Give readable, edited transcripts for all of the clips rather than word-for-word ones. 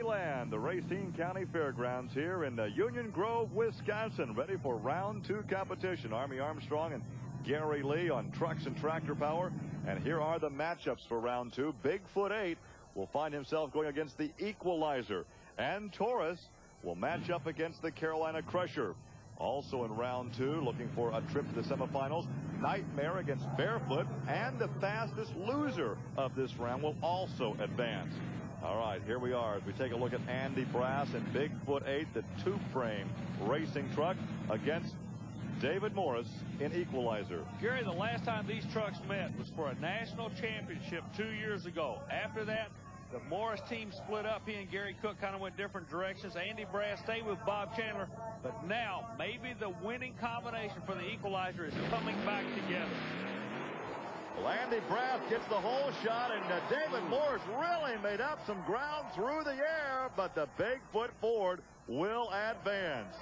Maryland, the Racine County Fairgrounds here in Union Grove, Wisconsin, ready for round 2 competition. Army Armstrong and Gary Lee on trucks and tractor power. And here are the matchups for round 2. Bigfoot 8 will find himself going against the Equalizer, and Taurus will match up against the Carolina Crusher. Also in round 2, looking for a trip to the semifinals, Nightmare against Bearfoot, and the fastest loser of this round will also advance. All right, here we are as we take a look at Andy Brass and Bigfoot 8, the 2-frame racing truck, against David Morris in Equalizer. Gary, the last time these trucks met was for a national championship 2 years ago. After that, the Morris team split up. He and Gary Cook kind of went different directions. Andy Brass stayed with Bob Chandler. But now, maybe the winning combination for the Equalizer is coming back together. Well, Andy Brass gets the whole shot, and David Morris really made up some ground through the air, but the Bigfoot Ford will advance.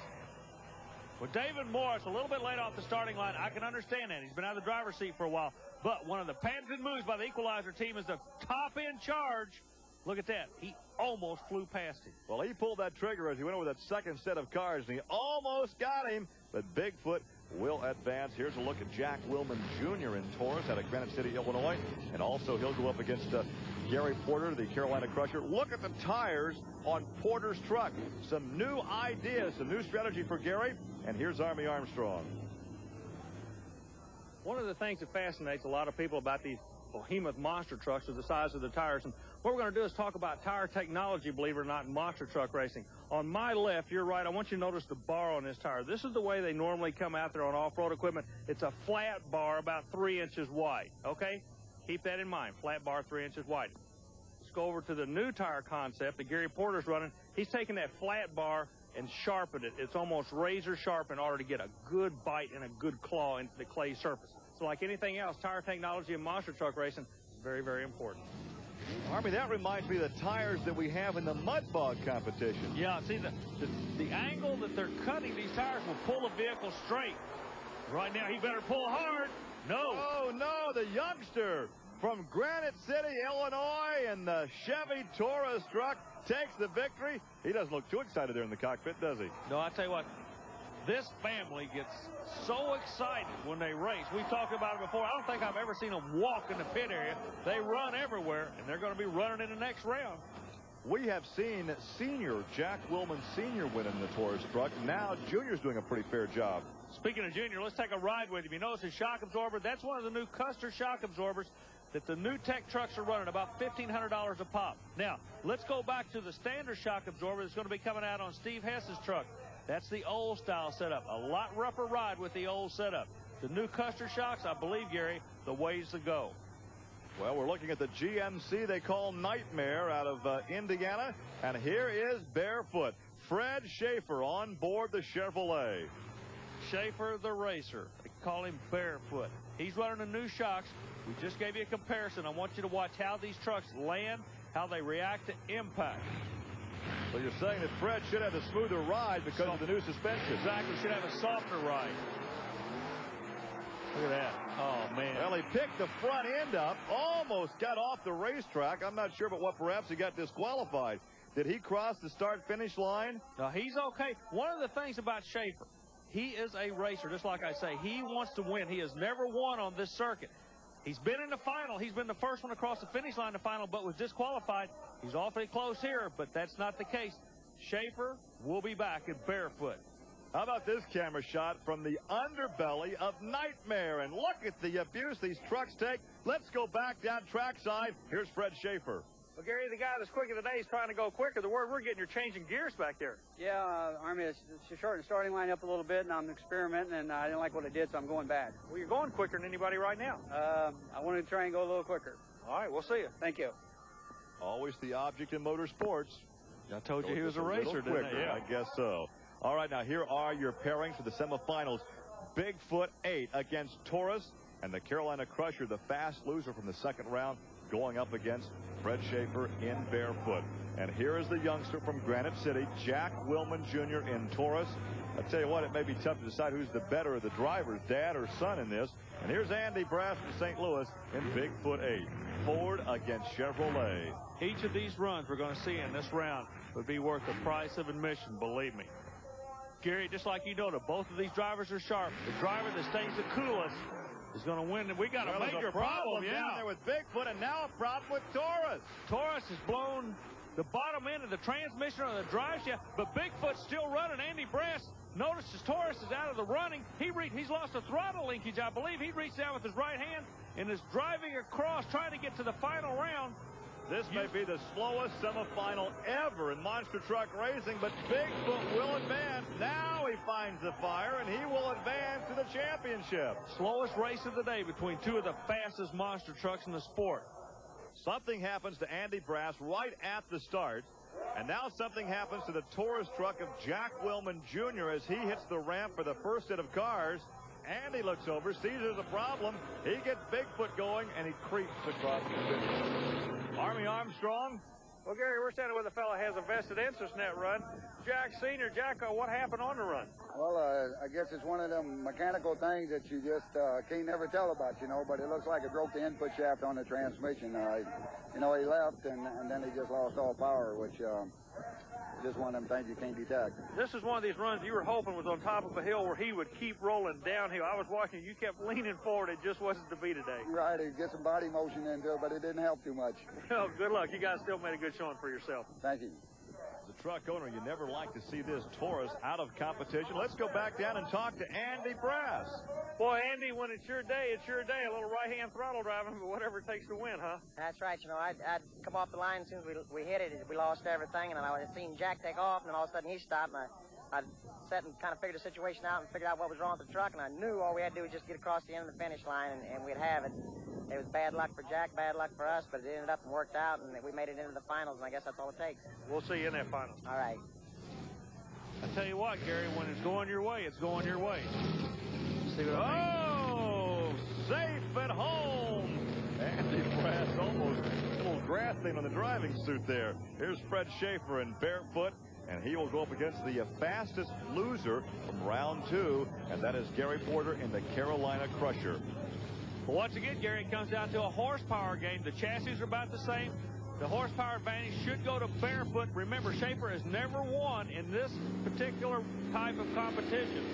Well, David Morris, a little bit late off the starting line. I can understand that. He's been out of the driver's seat for a while. But one of the patented moves by the Equalizer team is the top-end charge. Look at that. He almost flew past him. Well, he pulled that trigger as he went over that second set of cars, and he almost got him. But Bigfoot will advance. Here's a look at Jack Willman Jr. in Taurus out of Granite City, Illinois. And also he'll go up against Gary Porter, the Carolina Crusher. Look at the tires on Porter's truck. Some new ideas, some new strategy for Gary. And here's Army Armstrong. One of the things that fascinates a lot of people about these behemoth monster trucks is the size of the tires. And what we're going to do is talk about tire technology, believe it or not, in monster truck racing. On my left, you're right, I want you to notice the bar on this tire. This is the way they normally come out there on off-road equipment. It's a flat bar about 3 inches wide, okay? Keep that in mind, flat bar 3 inches wide. Let's go over to the new tire concept that Gary Porter's running. He's taking that flat bar and sharpened it. It's almost razor sharp in order to get a good bite and a good claw into the clay surface. So like anything else, tire technology in monster truck racing is very, very important. Army, that reminds me of the tires that we have in the mud bog competition. Yeah, see, the angle that they're cutting these tires will pull the vehicle straight. Right now, he better pull hard. No. Oh, no, the youngster from Granite City, Illinois, and the Chevy Taurus truck takes the victory. He doesn't look too excited there in the cockpit, does he? No, I tell you what, this family gets so excited when they race. We've talked about it before. I don't think I've ever seen them walk in the pit area. They run everywhere, and they're going to be running in the next round. We have seen senior Jack Willman Sr. win in the Taurus truck. Now Junior's doing a pretty fair job. Speaking of Junior, let's take a ride with him. You notice his shock absorber? That's one of the new Custer shock absorbers that the new tech trucks are running, about $1,500 a pop. Now, let's go back to the standard shock absorber that's going to be coming out on Steve Hess's truck. That's the old style setup. A lot rougher ride with the old setup. The new Custer shocks, I believe, Gary, the ways to go. Well, we're looking at the GMC they call Nightmare out of Indiana. And here is Bearfoot. Fred Shafer on board the Chevrolet. Shafer the racer. They call him Bearfoot. He's running the new shocks. We just gave you a comparison. I want you to watch how these trucks land, how they react to impact. So you're saying that Fred should have a smoother ride because of the new suspension. Exactly. Should have a softer ride. Look at that. Oh, man. Well, he picked the front end up, almost got off the racetrack. I'm not sure, but what perhaps he got disqualified. Did he cross the start-finish line? No, he's okay. One of the things about Shafer, he is a racer, just like I say. He wants to win. He has never won on this circuit. He's been in the final. He's been the first one across the finish line in the final, but was disqualified. He's awfully close here, but that's not the case. Shafer will be back at Bearfoot. How about this camera shot from the underbelly of Nightmare? And look at the abuse these trucks take. Let's go back down trackside. Here's Fred Shafer. Well, Gary, the guy that's quicker today is trying to go quicker. The word we're getting, you're changing gears back there. Yeah, Army, it's shortened the starting line up a little bit, and I'm experimenting, and I didn't like what I did, so I'm going back. Well, you're going quicker than anybody right now. I wanted to try and go a little quicker. All right, we'll see you. Thank you. Always the object in motorsports. I told you he was a racer, didn't I? Yeah. I guess so. All right, now here are your pairings for the semifinals. Bigfoot 8 against Taurus, and the Carolina Crusher, the fast loser from the second round, going up against Fred Shafer in Bearfoot. And here is the youngster from Granite City, Jack Willman Jr. in Taurus. I tell you what, it may be tough to decide who's the better of the drivers, dad or son in this. And here's Andy Brass from St. Louis in Bigfoot 8. Ford against Chevrolet. Each of these runs we're going to see in this round would be worth the price of admission, believe me. Gary, just like you know, both of these drivers are sharp. The driver that stays the coolest is going to win. We got a major problem down there with Bigfoot, and now a problem with Taurus. Taurus has blown the bottom end of the transmission or the drive shaft, but Bigfoot's still running. Andy Brass notices Taurus is out of the running. He's lost a throttle linkage, I believe. He reached out with his right hand and is driving across, trying to get to the final round. This may be the slowest semifinal ever in monster truck racing, but Bigfoot will advance. Now he finds the fire, and he will advance to the championship. Slowest race of the day between two of the fastest monster trucks in the sport. Something happens to Andy Brass right at the start, and now something happens to the Taurus truck of Jack Willman Jr. as he hits the ramp for the first set of cars. Andy looks over, sees there's a problem. He gets Bigfoot going, and he creeps across the finish. Army Armstrong. Well, Gary, we're standing with a fellow who has a vested interest in that run. Jack Sr. Jack, what happened on the run? Well, I guess it's one of them mechanical things that you just can't never tell about, you know, but it looks like it broke the input shaft on the transmission. You know, he left, and then he just lost all power, which just one of them things you can't detect. This is one of these runs you were hoping was on top of a hill where he would keep rolling downhill. I was watching, you kept leaning forward. It just wasn't to be today. Right, he get some body motion into it, but it didn't help too much. Well, good luck. You guys still made a good showing for yourself. Thank you. As a truck owner, you never like to see this Taurus out of competition. Let's go back down and talk to Andy Brass. Boy, Andy, when it's your day, it's your day. A little right-hand throttle driving, but whatever it takes to win, huh? That's right. You know, I'd come off the line as soon as we hit it. We lost everything, and then I had seen Jack take off, and then all of a sudden he stopped, and I sat and kind of figured the situation out and figured out what was wrong with the truck, and I knew all we had to do was just get across the end of the finish line, and we'd have it. It was bad luck for Jack, bad luck for us, but it ended up and worked out, and we made it into the finals, and I guess that's all it takes. We'll see you in that final. All right. I tell you what, Gary, when it's going your way, it's going your way. See what I mean? Safe at home. Andy Brass almost a little grasping on the driving suit there. Here's Fred Shafer in Bearfoot, and he will go up against the fastest loser from round 2, and that is Gary Porter in the Carolina Crusher. Well, once again, Gary, it comes down to a horsepower game. The chassis are about the same. The horsepower advantage should go to Bearfoot. Remember, Shafer has never won in this particular type of competition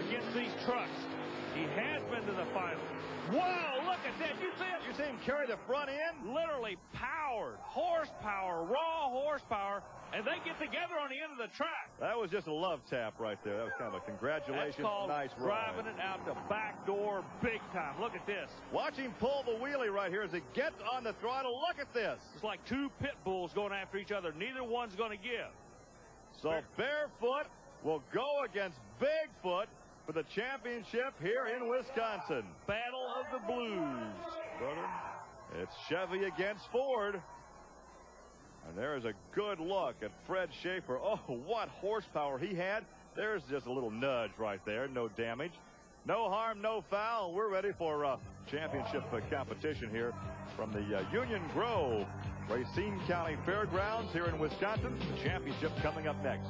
against these trucks. He has been to the final. Wow, look at that. You see it? You see him carry the front end? Literally powered, horsepower, raw horsepower, and they get together on the end of the track. That was just a love tap right there. That was kind of a congratulations. That's called nice driving ride. it out the back door big time. Look at this. Watch him pull the wheelie right here as he gets on the throttle. Look at this. It's like two pit bulls going after each other. Neither one's going to give. So Bearfoot will go against Bigfoot for the championship here in Wisconsin. Battle of the Blues, brother. It's Chevy against Ford. And there's a good look at Fred Shafer. Oh, what horsepower he had. There's just a little nudge right there. No damage. No harm, no foul. We're ready for championship competition here from the Union Grove, Racine County Fairgrounds here in Wisconsin. The championship coming up next.